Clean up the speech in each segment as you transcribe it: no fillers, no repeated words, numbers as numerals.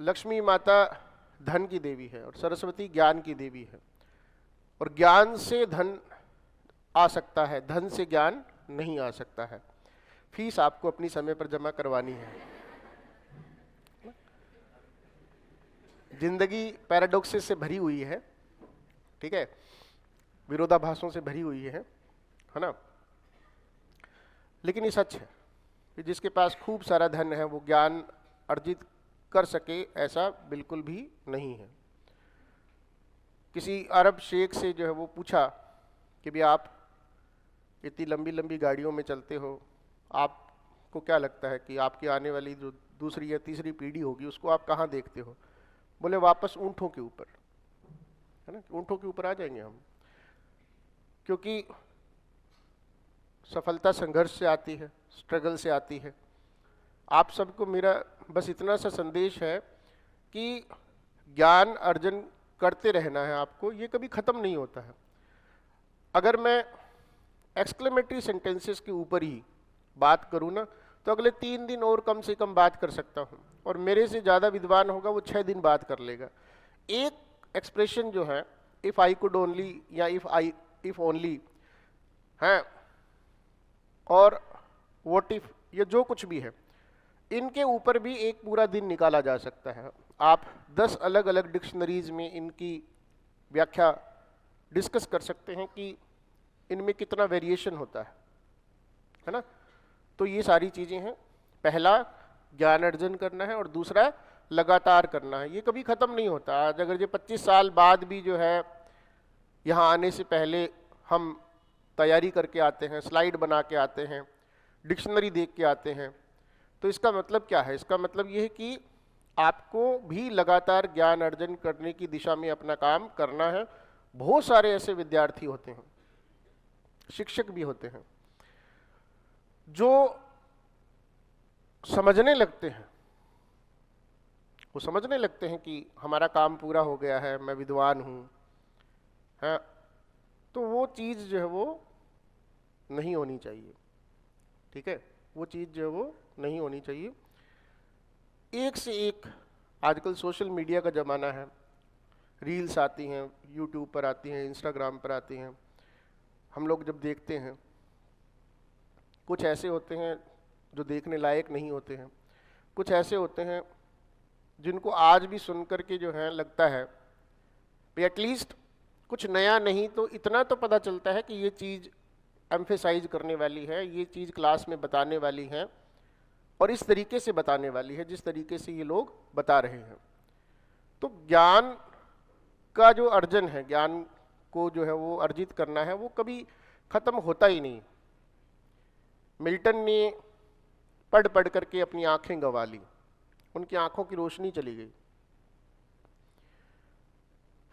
लक्ष्मी माता धन की देवी है और सरस्वती ज्ञान की देवी है, और ज्ञान से धन आ सकता है, धन से ज्ञान नहीं आ सकता है। फीस आपको अपनी समय पर जमा करवानी है। जिंदगी पैराडॉक्सेस से भरी हुई है, ठीक है, विरोधाभासों से भरी हुई है ना। लेकिन ये सच है कि जिसके पास खूब सारा धन है वो ज्ञान अर्जित कर सके, ऐसा बिल्कुल भी नहीं है। किसी अरब शेख से जो है वो पूछा कि भी आप इतनी लंबी लंबी गाड़ियों में चलते हो, आपको क्या लगता है कि आपकी आने वाली जो दूसरी या तीसरी पीढ़ी होगी उसको आप कहाँ देखते हो? बोले वापस ऊँटों के ऊपर, है ना, ऊँटों के ऊपर आ जाएंगे हम, क्योंकि सफलता संघर्ष से आती है, स्ट्रगल से आती है। आप सबको मेरा बस इतना सा संदेश है कि ज्ञान अर्जन करते रहना है आपको, ये कभी ख़त्म नहीं होता है। अगर मैं एक्सक्लेमेटरी सेंटेंसेस के ऊपर ही बात करूँ ना, तो अगले 3 दिन और कम से कम बात कर सकता हूँ, और मेरे से ज़्यादा विद्वान होगा वो 6 दिन बात कर लेगा। एक एक्सप्रेशन जो है इफ़ आई कुड ओनली या इफ़ ओनली है, और व्हाट इफ, ये जो कुछ भी है, इनके ऊपर भी एक पूरा दिन निकाला जा सकता है। आप 10 अलग अलग डिक्शनरीज में इनकी व्याख्या डिस्कस कर सकते हैं कि इनमें कितना वेरिएशन होता है ना। तो ये सारी चीज़ें हैं। पहला ज्ञान अर्जन करना है और दूसरा लगातार करना है, ये कभी ख़त्म नहीं होता। आज अगर ये 25 साल बाद भी जो है यहाँ आने से पहले हम तैयारी करके आते हैं, स्लाइड बना के आते हैं, डिक्शनरी देख के आते हैं, तो इसका मतलब क्या है? इसका मतलब ये है कि आपको भी लगातार ज्ञान अर्जन करने की दिशा में अपना काम करना है। बहुत सारे ऐसे विद्यार्थी होते हैं, शिक्षक भी होते हैं, जो समझने लगते हैं, वो समझने लगते हैं कि हमारा काम पूरा हो गया है, मैं विद्वान हूँ, हाँ, तो वो चीज़ जो है वो नहीं होनी चाहिए, ठीक है, वो चीज़ जो है वो नहीं होनी चाहिए। एक से एक आजकल सोशल मीडिया का ज़माना है, रील्स आती हैं, यूट्यूब पर आती हैं, इंस्टाग्राम पर आती हैं। हम लोग जब देखते हैं, कुछ ऐसे होते हैं जो देखने लायक नहीं होते हैं, कुछ ऐसे होते हैं जिनको आज भी सुन करके जो है लगता है कि एटलीस्ट कुछ नया नहीं तो इतना तो पता चलता है कि ये चीज़ एम्फेसाइज करने वाली है, ये चीज़ क्लास में बताने वाली है, और इस तरीके से बताने वाली है जिस तरीके से ये लोग बता रहे हैं। तो ज्ञान का जो अर्जन है, ज्ञान को जो है वो अर्जित करना है, वो कभी ख़त्म होता ही नहीं। मिल्टन ने पढ़ पढ़ करके अपनी आंखें गंवा ली, उनकी आंखों की रोशनी चली गई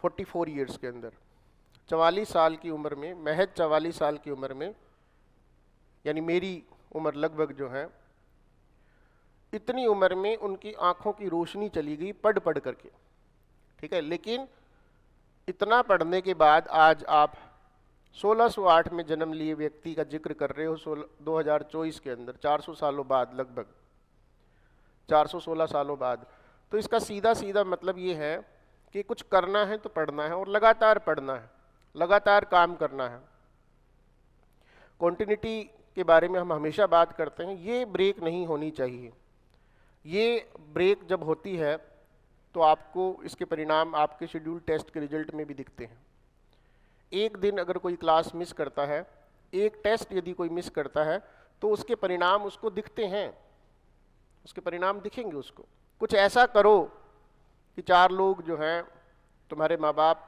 44 ईयर्स के अंदर। 44 साल की उम्र में, महज 44 साल की उम्र में, यानी मेरी उम्र लगभग जो है, इतनी उम्र में उनकी आंखों की रोशनी चली गई पढ़ पढ़ करके, ठीक है। लेकिन इतना पढ़ने के बाद आज आप 1608 में जन्म लिए व्यक्ति का जिक्र कर रहे हो 2024 के अंदर, 400 सालों बाद, लगभग 416 सालों बाद। तो इसका सीधा सीधा मतलब ये है कि कुछ करना है तो पढ़ना है, और लगातार पढ़ना है, लगातार काम करना है। कॉन्टिन्यूटी के बारे में हम हमेशा बात करते हैं, ये ब्रेक नहीं होनी चाहिए। ये ब्रेक जब होती है तो आपको इसके परिणाम आपके शेड्यूल टेस्ट के रिजल्ट में भी दिखते हैं। एक दिन अगर कोई क्लास मिस करता है, एक टेस्ट यदि कोई मिस करता है, तो उसके परिणाम उसको दिखते हैं, उसके परिणाम दिखेंगे उसको। कुछ ऐसा करो कि 4 लोग जो हैं तुम्हारे माँ बाप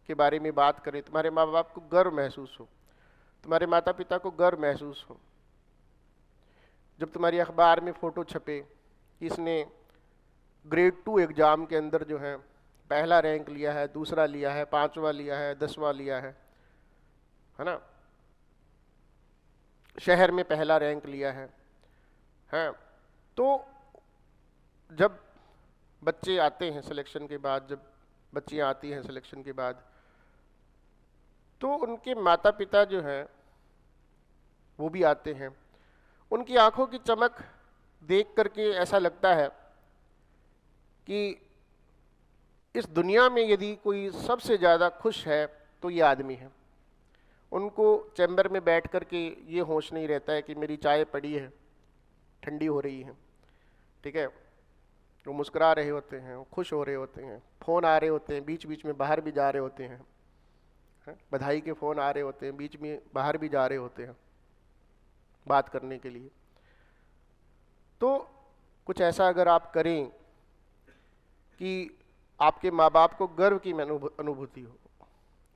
के बारे में बात करें, तुम्हारे माँ बाप को गर्व महसूस हो, तुम्हारे माता पिता को गर्व महसूस हो। जब तुम्हारी अखबार में फ़ोटो छपे कि इसने ग्रेड 2 एग्ज़ाम के अंदर जो है पहला रैंक लिया है, दूसरा लिया है, 5वां लिया है, 10वां लिया है ना, शहर में पहला रैंक लिया है, हाँ। तो जब बच्चे आते हैं सिलेक्शन के बाद, जब बच्चियाँ आती हैं सिलेक्शन के बाद, तो उनके माता पिता जो हैं वो भी आते हैं। उनकी आंखों की चमक देख करके ऐसा लगता है कि इस दुनिया में यदि कोई सबसे ज़्यादा खुश है तो ये आदमी है। उनको चैम्बर में बैठ कर के ये होश नहीं रहता है कि मेरी चाय पड़ी है, ठंडी हो रही है, ठीक है। वो मुस्कुरा रहे होते हैं, वो खुश हो रहे होते हैं, फ़ोन आ रहे होते हैं, बीच बीच में बाहर भी जा रहे होते हैं, बधाई के फ़ोन आ रहे होते हैं, बीच में बाहर भी जा रहे होते हैं बात करने के लिए। तो कुछ ऐसा अगर आप करें कि आपके माँ बाप को गर्व की अनुभूति हो,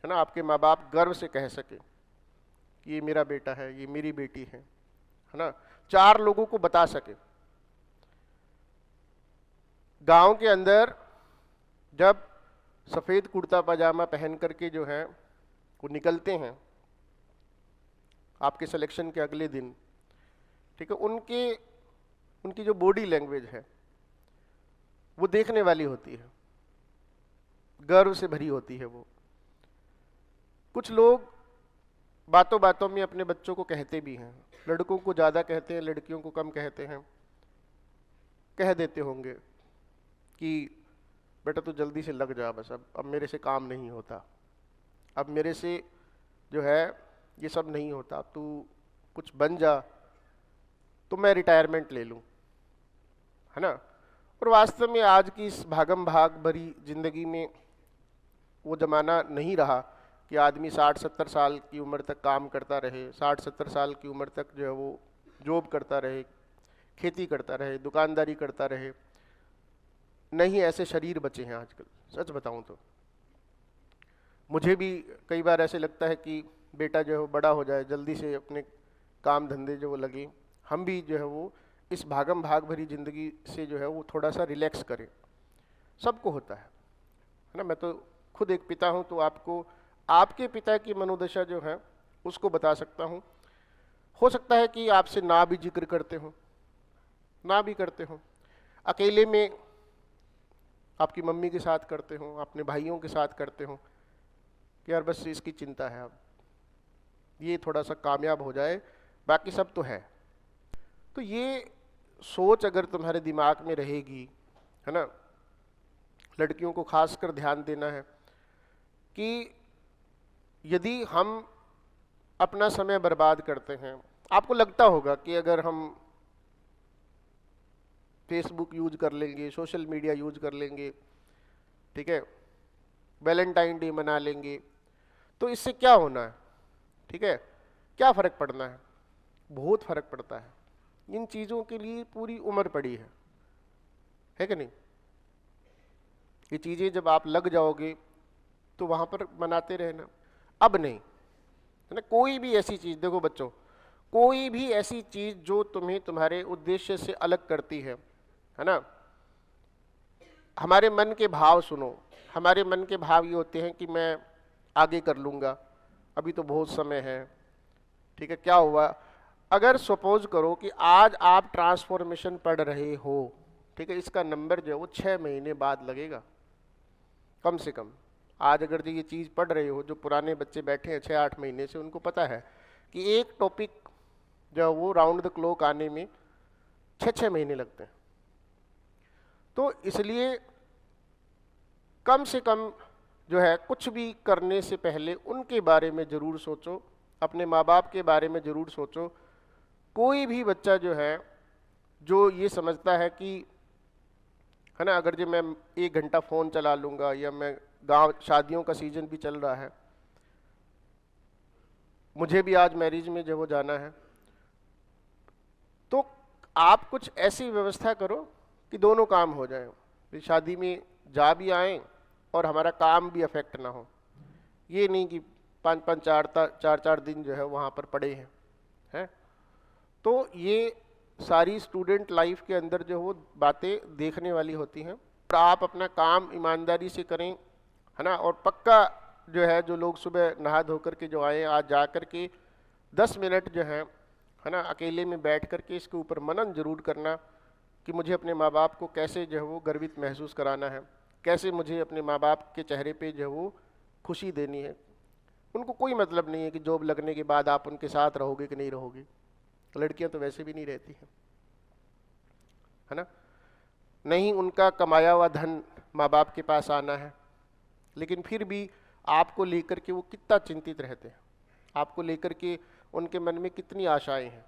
है ना, आपके माँ बाप गर्व से कह सके कि ये मेरा बेटा है, ये मेरी बेटी है ना, 4 लोगों को बता सके। गांव के अंदर जब सफ़ेद कुर्ता पजामा पहन करके जो है वो निकलते हैं आपके सिलेक्शन के अगले दिन, ठीक है, उनकी जो बॉडी लैंग्वेज है वो देखने वाली होती है, गर्व से भरी होती है वो। कुछ लोग बातों बातों में अपने बच्चों को कहते भी हैं, लड़कों को ज़्यादा कहते हैं, लड़कियों को कम कहते हैं, कह देते होंगे कि बेटा तू जल्दी से लग जा, बस अब मेरे से काम नहीं होता, अब मेरे से जो है ये सब नहीं होता, तू कुछ बन जा तो मैं रिटायरमेंट ले लूँ, है ना। और वास्तव में आज की इस भागम भाग भरी जिंदगी में वो ज़माना नहीं रहा कि आदमी 60-70 साल की उम्र तक काम करता रहे, 60-70 साल की उम्र तक जो है वो जॉब करता रहे, खेती करता रहे, दुकानदारी करता रहे। नहीं, ऐसे शरीर बचे हैं आजकल। सच बताऊं तो मुझे भी कई बार ऐसे लगता है कि बेटा जो है वो बड़ा हो जाए, जल्दी से अपने काम धंधे जो वो लगे, हम भी जो है वो इस भागम भाग भरी ज़िंदगी से जो है वो थोड़ा सा रिलैक्स करें। सबको होता है ना। मैं तो खुद एक पिता हूँ, तो आपको आपके पिता की मनोदशा जो है उसको बता सकता हूँ। हो सकता है कि आपसे ना भी जिक्र करते हो, ना भी करते हो, अकेले में आपकी मम्मी के साथ करते हो, अपने भाइयों के साथ करते हो कि यार बस इसकी चिंता है, अब ये थोड़ा सा कामयाब हो जाए, बाकी सब तो है। तो ये सोच अगर तुम्हारे दिमाग में रहेगी, है ना, लड़कियों को खासकर ध्यान देना है कि यदि हम अपना समय बर्बाद करते हैं, आपको लगता होगा कि अगर हम फेसबुक यूज कर लेंगे, सोशल मीडिया यूज कर लेंगे, ठीक है, वैलेंटाइन डे मना लेंगे, तो इससे क्या होना है, ठीक है, क्या फ़र्क पड़ना है? बहुत फ़र्क पड़ता है। इन चीज़ों के लिए पूरी उम्र पड़ी है कि नहीं? ये चीज़ें जब आप लग जाओगे तो वहाँ पर मनाते रहना। अब नहीं, है ना। कोई भी ऐसी चीज़, देखो बच्चों, कोई भी ऐसी चीज़ जो तुम्हें तुम्हारे उद्देश्य से अलग करती है ना, हमारे मन के भाव सुनो। हमारे मन के भाव ये होते हैं कि मैं आगे कर लूँगा, अभी तो बहुत समय है, ठीक है। क्या हुआ, अगर सपोज करो कि आज आप ट्रांसफॉर्मेशन पढ़ रहे हो, ठीक है, इसका नंबर जो है वो 6 महीने बाद लगेगा कम से कम। आज अगर जो ये चीज़ पढ़ रहे हो, जो पुराने बच्चे बैठे हैं 6-8 महीने से, उनको पता है कि एक टॉपिक जो वो राउंड द क्लॉक आने में 6-6 महीने लगते हैं। तो इसलिए कम से कम जो है कुछ भी करने से पहले उनके बारे में ज़रूर सोचो, अपने माँ बाप के बारे में ज़रूर सोचो। कोई भी बच्चा जो है जो ये समझता है कि, है ना, अगर जो मैं 1 घंटा फ़ोन चला लूँगा, या मैं गांव, शादियों का सीज़न भी चल रहा है, मुझे भी आज मैरिज में जो वो जाना है, तो आप कुछ ऐसी व्यवस्था करो कि दोनों काम हो जाए, शादी में जा भी आएँ और हमारा काम भी अफेक्ट ना हो। ये नहीं कि 5-5 4 दिन जो है वहाँ पर पड़े हैं। तो ये सारी स्टूडेंट लाइफ के अंदर जो वो बातें देखने वाली होती हैं। और आप अपना काम ईमानदारी से करें, है ना। और पक्का जो है, जो लोग सुबह नहा धो कर के जो आए, आज जा कर के 10 मिनट जो है ना, अकेले में बैठ कर के इसके ऊपर मनन जरूर करना कि मुझे अपने माँ बाप को कैसे जो है वो गर्वित महसूस कराना है, कैसे मुझे अपने माँ बाप के चेहरे पे जो है वो खुशी देनी है। उनको कोई मतलब नहीं है कि जॉब लगने के बाद आप उनके साथ रहोगे कि नहीं रहोगे। लड़कियां तो वैसे भी नहीं रहती हैं, है ना। नहीं उनका कमाया हुआ धन माँ बाप के पास आना है, लेकिन फिर भी आपको लेकर के वो कितना चिंतित रहते हैं, आपको लेकर के उनके मन में कितनी आशाएं हैं।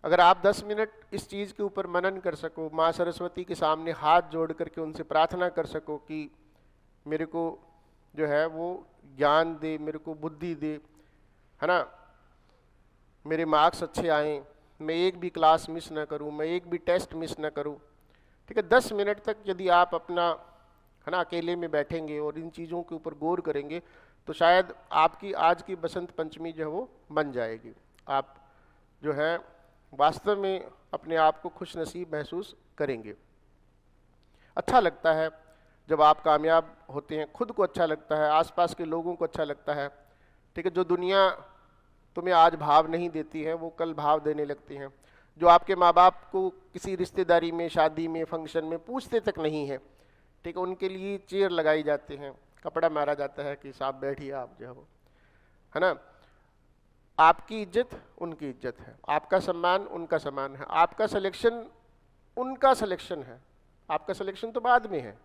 अगर आप 10 मिनट इस चीज़ के ऊपर मनन कर सको, माँ सरस्वती के सामने हाथ जोड़ करके उनसे प्रार्थना कर सको कि मेरे को जो है वो ज्ञान दे, मेरे को बुद्धि दे, है ना, मेरे मार्क्स अच्छे आएँ, मैं एक भी क्लास मिस ना करूं, मैं एक भी टेस्ट मिस ना करूं, ठीक है। 10 मिनट तक यदि आप अपना, है ना, अकेले में बैठेंगे और इन चीज़ों के ऊपर गौर करेंगे तो शायद आपकी आज की बसंत पंचमी जो है वो बन जाएगी। आप जो है वास्तव में अपने आप को खुश नसीब महसूस करेंगे। अच्छा लगता है जब आप कामयाब होते हैं, खुद को अच्छा लगता है, आसपास के लोगों को अच्छा लगता है, ठीक है। जो दुनिया तुम्हें आज भाव नहीं देती है वो कल भाव देने लगती हैं। जो आपके माँ बाप को किसी रिश्तेदारी में, शादी में, फंक्शन में पूछते तक नहीं है, ठीक है, उनके लिए चेयर लगाई जाते हैं, कपड़ा मारा जाता है कि साहब बैठिए आप जो है ना। आपकी इज्जत उनकी इज्जत है, आपका सम्मान उनका सम्मान है, आपका सिलेक्शन उनका सिलेक्शन है, आपका सिलेक्शन तो बाद में है,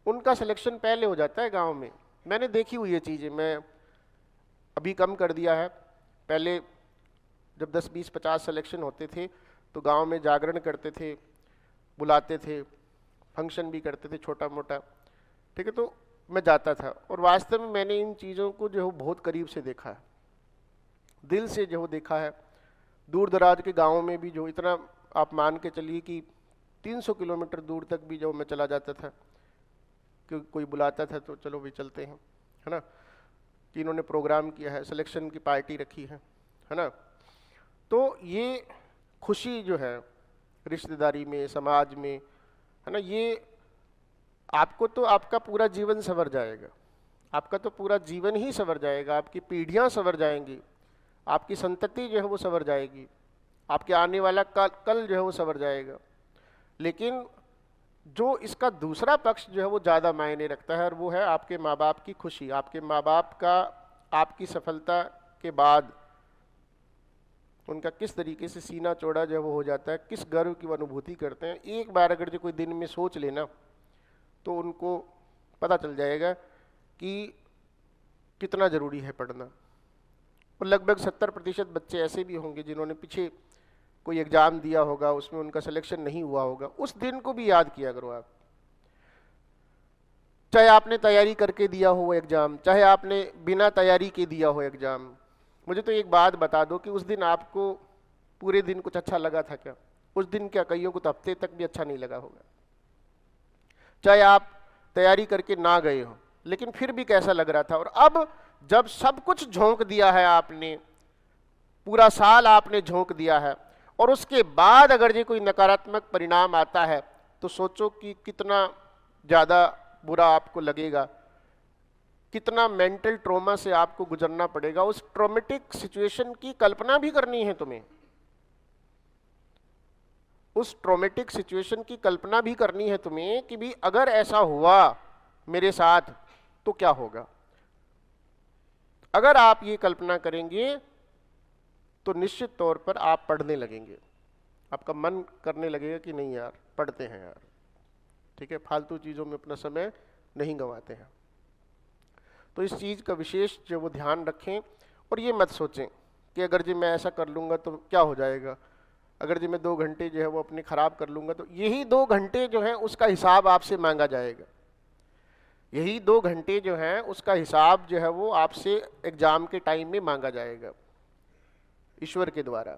उनका सिलेक्शन पहले हो जाता है गांव में। मैंने देखी हुई ये चीज़ें, मैं अभी कम कर दिया है। पहले जब 10, 20, 50 सिलेक्शन होते थे तो गांव में जागरण करते थे, बुलाते थे, फंक्शन भी करते थे छोटा मोटा, ठीक है। तो मैं जाता था और वास्तव में मैंने इन चीज़ों को जो है बहुत करीब से देखा है, दिल से जो देखा है। दूर दराज के गाँव में भी जो इतना आप मान के चलिए कि 300 किलोमीटर दूर तक भी जो मैं चला जाता था, क्योंकि कोई बुलाता था तो चलो भी चलते हैं, है ना, कि इन्होंने प्रोग्राम किया है, सिलेक्शन की पार्टी रखी है ना। तो ये खुशी जो है रिश्तेदारी में, समाज में, है ना, ये आपको तो आपका पूरा जीवन संवर जाएगा, आपका तो पूरा जीवन ही संवर जाएगा, आपकी पीढ़ियां संवर जाएंगी, आपकी संतति जो है वो संवर जाएगी, आपके आने वाला कल जो है वो संवर जाएगा। लेकिन जो इसका दूसरा पक्ष जो है वो ज़्यादा मायने रखता है और वो है आपके माँ बाप की खुशी, आपके माँ बाप का आपकी सफलता के बाद उनका किस तरीके से सीना चौड़ा जो है वो हो जाता है, किस गर्व की वो अनुभूति करते हैं। एक बार अगर जो कोई दिन में सोच लेना तो उनको पता चल जाएगा कि कितना ज़रूरी है पढ़ना। और लगभग 70% बच्चे ऐसे भी होंगे जिन्होंने पीछे कोई एग्ज़ाम दिया होगा, उसमें उनका सिलेक्शन नहीं हुआ होगा, उस दिन को भी याद किया करो आप। चाहे आपने तैयारी करके दिया हो एग्ज़ाम, चाहे आपने बिना तैयारी के दिया हो एग्ज़ाम, मुझे तो एक बात बता दो कि उस दिन आपको पूरे दिन कुछ अच्छा लगा था क्या? उस दिन क्या, कईयों को तो हफ्ते तक भी अच्छा नहीं लगा होगा। चाहे आप तैयारी करके ना गए हो, लेकिन फिर भी कैसा लग रहा था। और अब जब सब कुछ झोंक दिया है आपने, पूरा साल आपने झोंक दिया है, और उसके बाद अगर ये कोई नकारात्मक परिणाम आता है तो सोचो कि कितना ज़्यादा बुरा आपको लगेगा, कितना मेंटल ट्रॉमा से आपको गुजरना पड़ेगा। उस ट्रॉमेटिक सिचुएशन की कल्पना भी करनी है तुम्हें, उस ट्रॉमेटिक सिचुएशन की कल्पना भी करनी है तुम्हें कि भी अगर ऐसा हुआ मेरे साथ तो क्या होगा। अगर आप ये कल्पना करेंगे तो निश्चित तौर पर आप पढ़ने लगेंगे, आपका मन करने लगेगा कि नहीं यार पढ़ते हैं यार, ठीक है, फालतू चीज़ों में अपना समय नहीं गंवाते हैं। तो इस चीज़ का विशेष जो वो ध्यान रखें और ये मत सोचें कि अगर जी मैं ऐसा कर लूँगा तो क्या हो जाएगा, अगर जी मैं 2 घंटे जो है वो अपने ख़राब कर लूँगा तो यही 2 घंटे जो है उसका हिसाब आपसे मांगा जाएगा। यही 2 घंटे जो हैं उसका हिसाब जो है वो आपसे एग्ज़ाम के टाइम में मांगा जाएगा ईश्वर के द्वारा।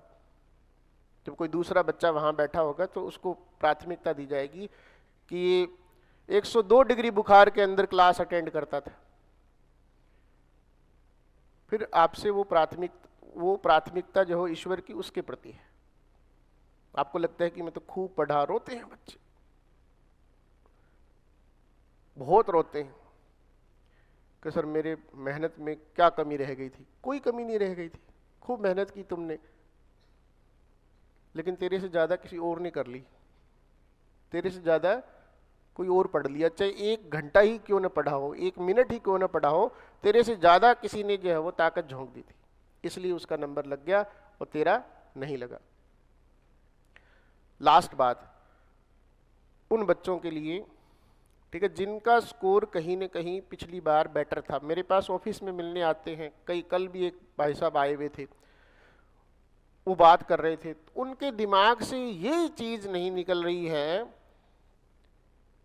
जब कोई दूसरा बच्चा वहाँ बैठा होगा तो उसको प्राथमिकता दी जाएगी कि ये 102 डिग्री बुखार के अंदर क्लास अटेंड करता था, फिर आपसे वो प्राथमिकता जो हो ईश्वर की उसके प्रति है। आपको लगता है कि मैं तो खूब पढ़ा, रोते हैं बच्चे, बहुत रोते हैं कि सर मेरे मेहनत में क्या कमी रह गई थी। कोई कमी नहीं रह गई थी, खूब मेहनत की तुमने, लेकिन तेरे से ज़्यादा किसी और ने कर ली, तेरे से ज़्यादा कोई और पढ़ लिया, चाहे 1 घंटा ही क्यों ना पढ़ा हो, 1 मिनट ही क्यों ना पढ़ा हो, तेरे से ज़्यादा किसी ने जो है वो ताकत झोंक दी थी, इसलिए उसका नंबर लग गया और तेरा नहीं लगा। लास्ट बात उन बच्चों के लिए, ठीक है, जिनका स्कोर कहीं न कहीं पिछली बार बेटर था। मेरे पास ऑफिस में मिलने आते हैं कई, कल भी एक भाई साहब आए हुए थे, वो बात कर रहे थे, उनके दिमाग से ये चीज़ नहीं निकल रही है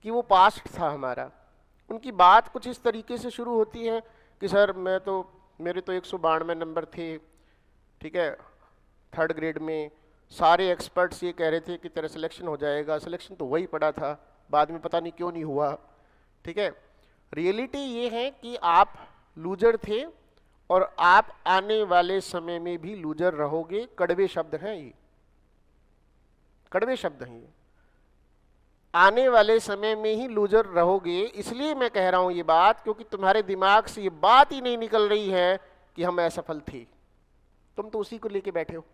कि वो पास्ट था हमारा। उनकी बात कुछ इस तरीके से शुरू होती है कि सर मेरे तो 192 नंबर थे, ठीक है, 3rd ग्रेड में, सारे एक्सपर्ट्स ये कह रहे थे कि तेरा सिलेक्शन हो जाएगा, सिलेक्शन तो वही पड़ा था, बाद में पता नहीं क्यों नहीं हुआ। ठीक है, रियलिटी ये है कि आप लूजर थे और आप आने वाले समय में भी लूजर रहोगे। कड़वे शब्द हैं ये, कड़वे शब्द हैं ये, आने वाले समय में ही लूजर रहोगे। इसलिए मैं कह रहा हूं ये बात क्योंकि तुम्हारे दिमाग से ये बात ही नहीं निकल रही है कि हम असफल थे। तुम तो उसी को लेके बैठे हो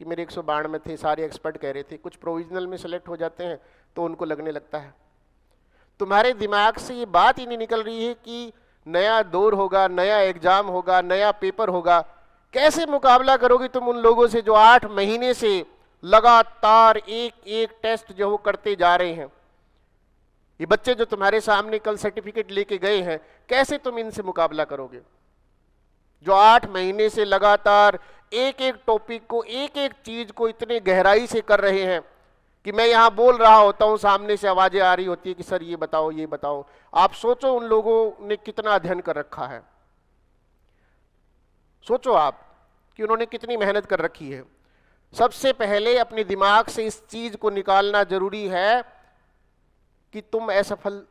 कि मेरे 192 थे, सारे एक्सपर्ट कह रहे थे। कुछ प्रोविजनल में सेलेक्ट हो जाते हैं तो उनको लगने लगता है। तुम्हारे दिमाग से ये बात ही नहीं निकल रही है कि नया दौर होगा, नया एग्जाम होगा, नया पेपर होगा। कैसे मुकाबला करोगे तुम उन लोगों से जो 8 महीने से लगातार एक एक टेस्ट जो वो करते जा रहे हैं। ये बच्चे जो तुम्हारे सामने कल सर्टिफिकेट लेके गए हैं, कैसे तुम इनसे मुकाबला करोगे जो 8 महीने से लगातार एक एक टॉपिक को, एक एक चीज को इतने गहराई से कर रहे हैं कि मैं यहां बोल रहा होता हूं, सामने से आवाजें आ रही होती है कि सर ये बताओ, ये बताओ। आप सोचो उन लोगों ने कितना अध्ययन कर रखा है, सोचो आप कि उन्होंने कितनी मेहनत कर रखी है। सबसे पहले अपने दिमाग से इस चीज को निकालना जरूरी है कि तुम असफल,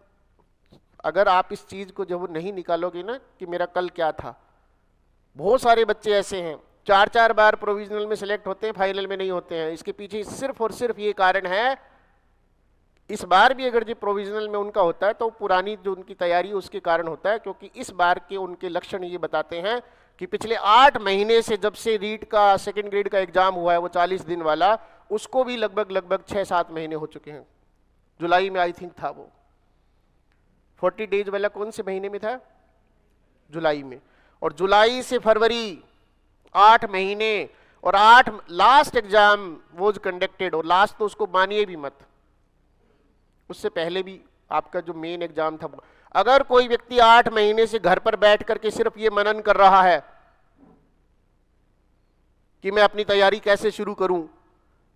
अगर आप इस चीज को जब नहीं निकालोगे ना कि मेरा कल क्या था। बहुत सारे बच्चे ऐसे हैं 4-4 बार प्रोविजनल में सिलेक्ट होते हैं, फाइनल में नहीं होते हैं। इसके पीछे सिर्फ और सिर्फ ये कारण है, इस बार भी अगर जो प्रोविजनल में उनका होता है तो पुरानी जो उनकी तैयारी उसके कारण होता है, क्योंकि इस बार के उनके लक्षण ये बताते हैं कि पिछले 8 महीने से जब से रीट का 2nd ग्रेड का एग्जाम हुआ है वो 40 दिन वाला, उसको भी लगभग 6-7 महीने हो चुके हैं। जुलाई में आई थिंक था वो। 40 डेज वाला कौन से महीने में था? जुलाई में। और जुलाई से फरवरी 8 महीने, और 8 लास्ट एग्जाम वॉज कंडक्टेड, और लास्ट तो उसको मानिए भी मत, उससे पहले भी आपका जो मेन एग्जाम था। अगर कोई व्यक्ति 8 महीने से घर पर बैठ करके सिर्फ ये मनन कर रहा है कि मैं अपनी तैयारी कैसे शुरू करूं,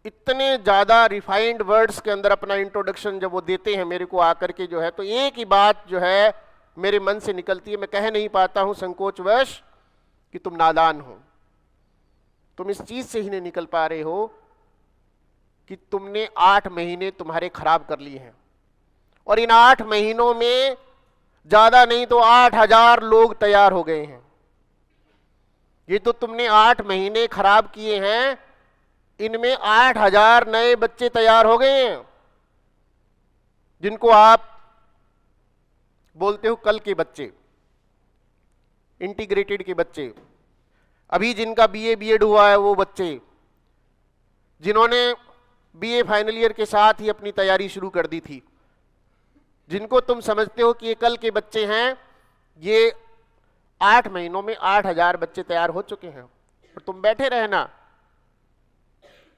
इतने ज्यादा रिफाइंड वर्ड्स के अंदर अपना इंट्रोडक्शन जब वो देते हैं मेरे को आकर के जो है, तो एक ही बात जो है मेरे मन से निकलती है, मैं कह नहीं पाता हूं संकोचवश कि तुम नादान हो। तुम इस चीज से ही नहीं निकल पा रहे हो कि तुमने 8 महीने तुम्हारे खराब कर लिए हैं, और इन 8 महीनों में ज्यादा नहीं तो 8000 लोग तैयार हो गए हैं। ये तो तुमने 8 महीने खराब किए हैं, इनमें 8000 नए बच्चे तैयार हो गए हैं, जिनको आप बोलते हो कल के बच्चे, इंटीग्रेटेड के बच्चे। अभी जिनका बीए बीएड हुआ है वो बच्चे, जिन्होंने बीए फाइनल ईयर के साथ ही अपनी तैयारी शुरू कर दी थी, जिनको तुम समझते हो कि ये कल के बच्चे हैं, ये 8 महीनों में 8000 बच्चे तैयार हो चुके हैं। और तुम बैठे रहना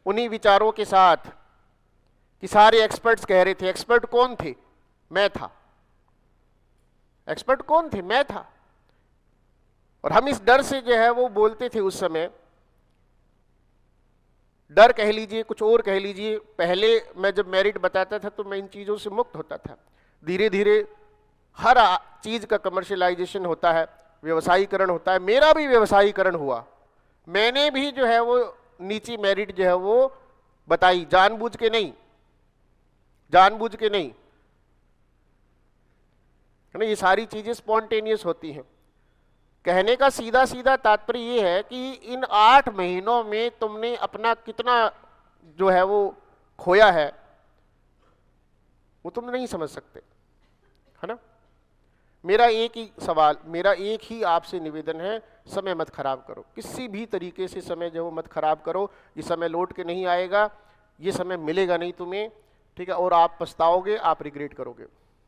उन्हीं विचारों के साथ कि सारे एक्सपर्ट्स कह रहे थे। एक्सपर्ट कौन थे? मैं था। एक्सपर्ट कौन थे? मैं था। और हम इस डर से जो है वो बोलते थे उस समय, डर कह लीजिए, कुछ और कह लीजिए। पहले मैं जब मेरिट बताता था तो मैं इन चीजों से मुक्त होता था। धीरे धीरे हर चीज का कमर्शियलाइजेशन होता है, व्यवसायीकरण होता है। मेरा भी व्यवसायीकरण हुआ, मैंने भी जो है वो नीची मेरिट जो है वो बताई, जानबूझ के नहीं, जानबूझ के नहीं, है ना। ये सारी चीजें स्पॉन्टेनियस होती हैं। कहने का सीधा सीधा तात्पर्य ये है कि इन 8 महीनों में तुमने अपना कितना जो है वो खोया है वो तुम नहीं समझ सकते, है ना। मेरा एक ही सवाल, मेरा एक ही आपसे निवेदन है, समय मत खराब करो, किसी भी तरीके से समय जो मत खराब करो। ये समय लौट के नहीं आएगा, ये समय मिलेगा नहीं तुम्हें, ठीक है, और आप पछताओगे, आप रिग्रेट करोगे।